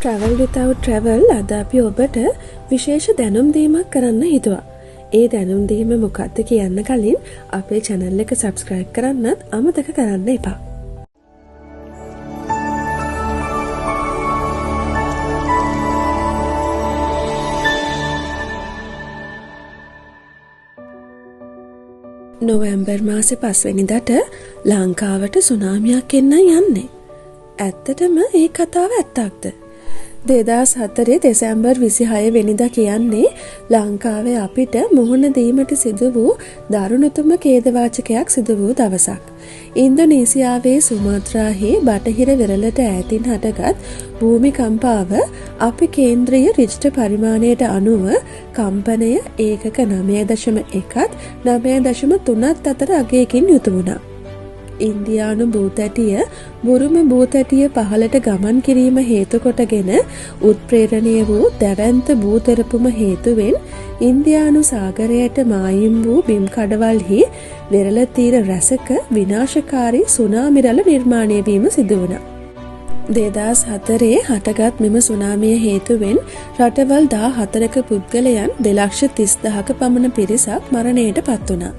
Travel without travel අද අපි ඔබට විශේෂ දැනුම් දීමක් කරන්න හිතුවා. ඒ දැනුම් දීම මොකක්ද කියන්න කලින් අපේ channel එක subscribe කරන්නත් අමතක කරන්න එපා. නොවැම්බර් මාසේ 5 වෙනිදාට ලංකාවට සුනාමියක් එන්න යන්නේ. ඇත්තටම ඒ කතාව ඇත්තක්ද? 2004 දෙසැම්බර් 26 වෙනිදා කියන්නේ ලංකාවේ අපිට මුහුණ දීමට සිදු වූ දරුණුතම ඛේදවාචකයක් සිදු වූ දවසක්. ඉන්දුනීසියාවේ සුමාත්‍රාහි බටහිර වෙරළට ඈතින් හටගත් භූමිකම්පාව අපි කේන්ද්‍රීය රිච්ටර් පරිමාණයට අනුව කම්පනය ඒකක 9.1ත් 9.3ත් අතර අගයකින් යුතු වුණා. ඉන්දියානු භූතැටිය බුරුම භූතැටිය පහළට ගමන් කිරීම හේතු කොටගෙන උත්ප්‍රේරණය වූ දැවැන්ත භූතෙරපුම හේතුවෙන් ඉන්දියානු සාගරයට මායිම් වූ බිම් කඩවල්හි වෙරළ තීර රැසක විනාශකාරී සුනාමි රැළ නිර්මාණය වීම සිදු වුණා. 2004 හටගත් මෙම සුනාමිය හේතුවෙන් රටවල් 14ක පුද්ගලයන් 2,30,000ක පමණ පිරිසක් මරණයට පත් වුණා.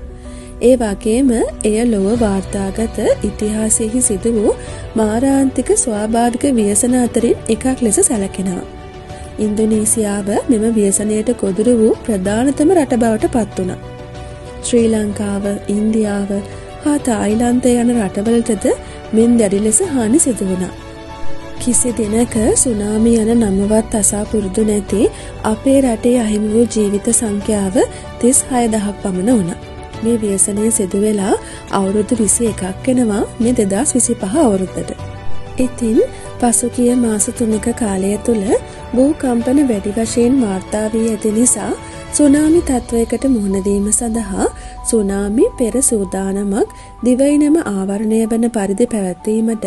ඒ වගේම එය ලොව වාර්තාගත ඉතිහාසයෙහි සිදු වූ මාරාන්තික ස්වාභාවික ව්‍යසන අතරින් එකක් ලෙස සැලකෙනවා. ඉන්දුනීසියාව මෙම ව්‍යසනයට ගොදුරු වූ ප්‍රධානතම රට බවට පත් වුණා. ශ්‍රී ලංකාව, ඉන්දියාව හා තායිලන්තය යන රටවලටද මෙන් දැඩි ලෙස හානි සිදු වුණා. කිසි දිනක සුනාමි යන නමවත් අසා පුරුදු නැති අපේ රටේ අහිමි වූ ජීවිත සංඛ්‍යාව 36,000ක් පමණ වුණා. මේ ව්‍යසනය සිදු වෙලා අවුරුදු 21ක් වෙනවා මේ 2025 අවුරුද්දට. ඉතින් පසුගිය මාස 3ක කාලය තුල භූකම්පන වැඩි වශයෙන් වාර්තා වී ඇති නිසා සුනාමි තත්වයකට මුහුණ දීම සඳහා සුනාමි පෙර සූදානමක් දිවයිනම ආවරණය වන පරිදි පැවැත්වීමට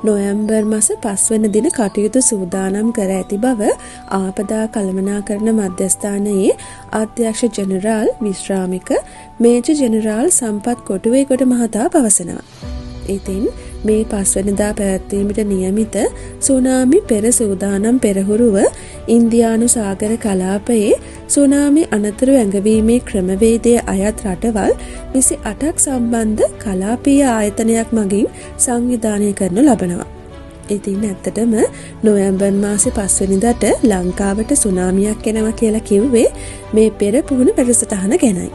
නොවැම්බර් මාස 5 වෙනි දින කටයුතු සූදානම් කර ඇති බව ආපදා කළමනාකරණ මධ්‍යස්ථානයේ අධ්‍යක්ෂ ජෙනරාල් විශ්‍රාමික මේජර් ජෙනරාල් සම්පත් කොටුවේගොඩ මහතා පවසනවා. ඉතින් මේ 5 වෙනිදා පැවැත්වීමට නියමිත සුනාමි පෙර සූදානම් පෙරහුරුව ඉන්දියානු සාගර කලාපයේ සුනාමි අනතුරු ඇඟවීමේ ක්‍රමවේදය අයත් රටවල් 28ක් සම්බන්ධ කලාපීය ආයතනයක් මගින් සංවිධානය කරනු ලබනවා. ඉතින් ඇත්තටම නොවැම්බර් මාසේ 5 වෙනිදාට ලංකාවට සුනාමියක් එනවා කියලා කිව්වේ මේ පෙර පුහුණු වැඩසටහන ගැනයි.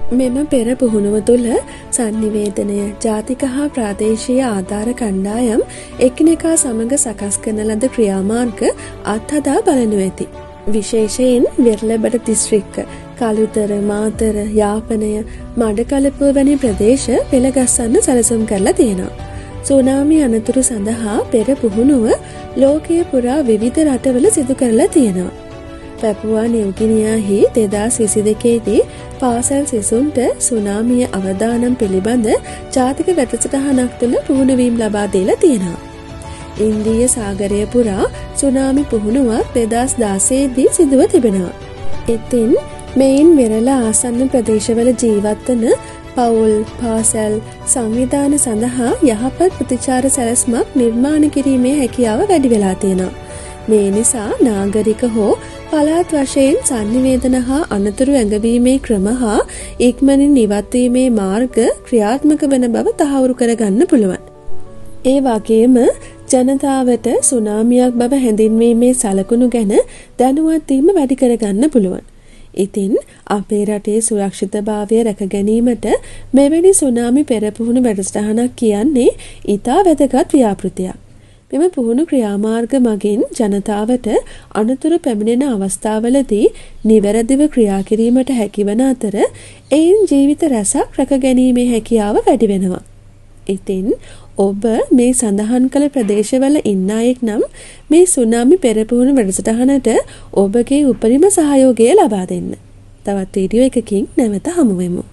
මෙම පෙර පුහුණුව තුළ සංනිවේදනය, ජාතික හා ප්‍රාදේශීය ආධාර කණ්ඩායම් එකිනෙකා සමග සකස් කරන ලද ක්‍රියාමාර්ග අත්හදා බලනු ඇති. විශේෂයෙන් වෙරළබඩ දිස්ත්‍රික්ක, කළුතර, මාතර, යාපනය, මඩකලපුව වැනි ප්‍රදේශ පෙළගස්සන්න සැලසුම් කරලා තියෙනවා. සුනාමි අනතුරු සඳහා පෙර පුහුණුව ලෝකයේ පුරා විවිධ රටවල සිදු කරලා තියෙනවා. පැපුවා නිව්ගිනියාහි 2022 දී පාසල් සිසුන්ට සුනාමිය අවදානම් පිළිබඳ ජාතික වැඩසටහනක් තුළ පුහුණුවීම් ලබා දීලා තියෙනවා. ඉන්දීය සාගරය පුරා සුනාමි පුහුණුවක් 2016 දී සිදුව තිබෙනවා. ඉතින් මෙයින් වෙරළ ආසන්න ප්‍රදේශවල ජීවත් වන පවුල්, පාසල්, සංවිධාන සඳහා යහපත් ප්‍රතිචාර සැලැස්මක් නිර්මාණය කිරීමේ හැකියාව වැඩි වෙලා තියෙනවා. මේ නිසා නාගරික හෝ පළාත් වශයෙන් සංනිවේදන හා අනතුරු ඇඟවීමේ ක්‍රම හා ඉක්මනින් ඉවත්වීමේ මාර්ග ක්‍රියාත්මක වන බව තහවුරු කරගන්න පුළුවන්. ඒ වගේම ජනතාවට සුනාමියක් බව හැඳින්වීමේ සලකුණු ගැන දැනුවත් වීම වැඩි කරගන්න පුළුවන්. ඉතින් අපේ රටේ සුරක්ෂිතභාවය රැක ගැනීමට මෙවැනි සුනාමි පෙරපුහුණු වැඩසටහනක් කියන්නේ ඉතා වැදගත් ව්‍යාපෘතියක්. මෙම පුහුණු ක්‍රියාමාර්ග මගින් ජනතාවට අනතුරු පැමිණෙන අවස්ථාවලදී නිවැරදිව ක්‍රියා කිරීමට හැකිවන අතර එයින් ජීවිත රැසක් රැක ගැනීමේ හැකියාව වැඩි වෙනවා. ඉතින් ඔබ මේ සඳහන් කළ ප්‍රදේශවල ඉන්න අයෙක් නම් මේ සුනාමි පෙරපුහුණු වැඩසටහනට ඔබගේ උපරිම සහයෝගය ලබා දෙන්න. තවත් වීඩියෝ එකකින් නැවත හමු වෙමු.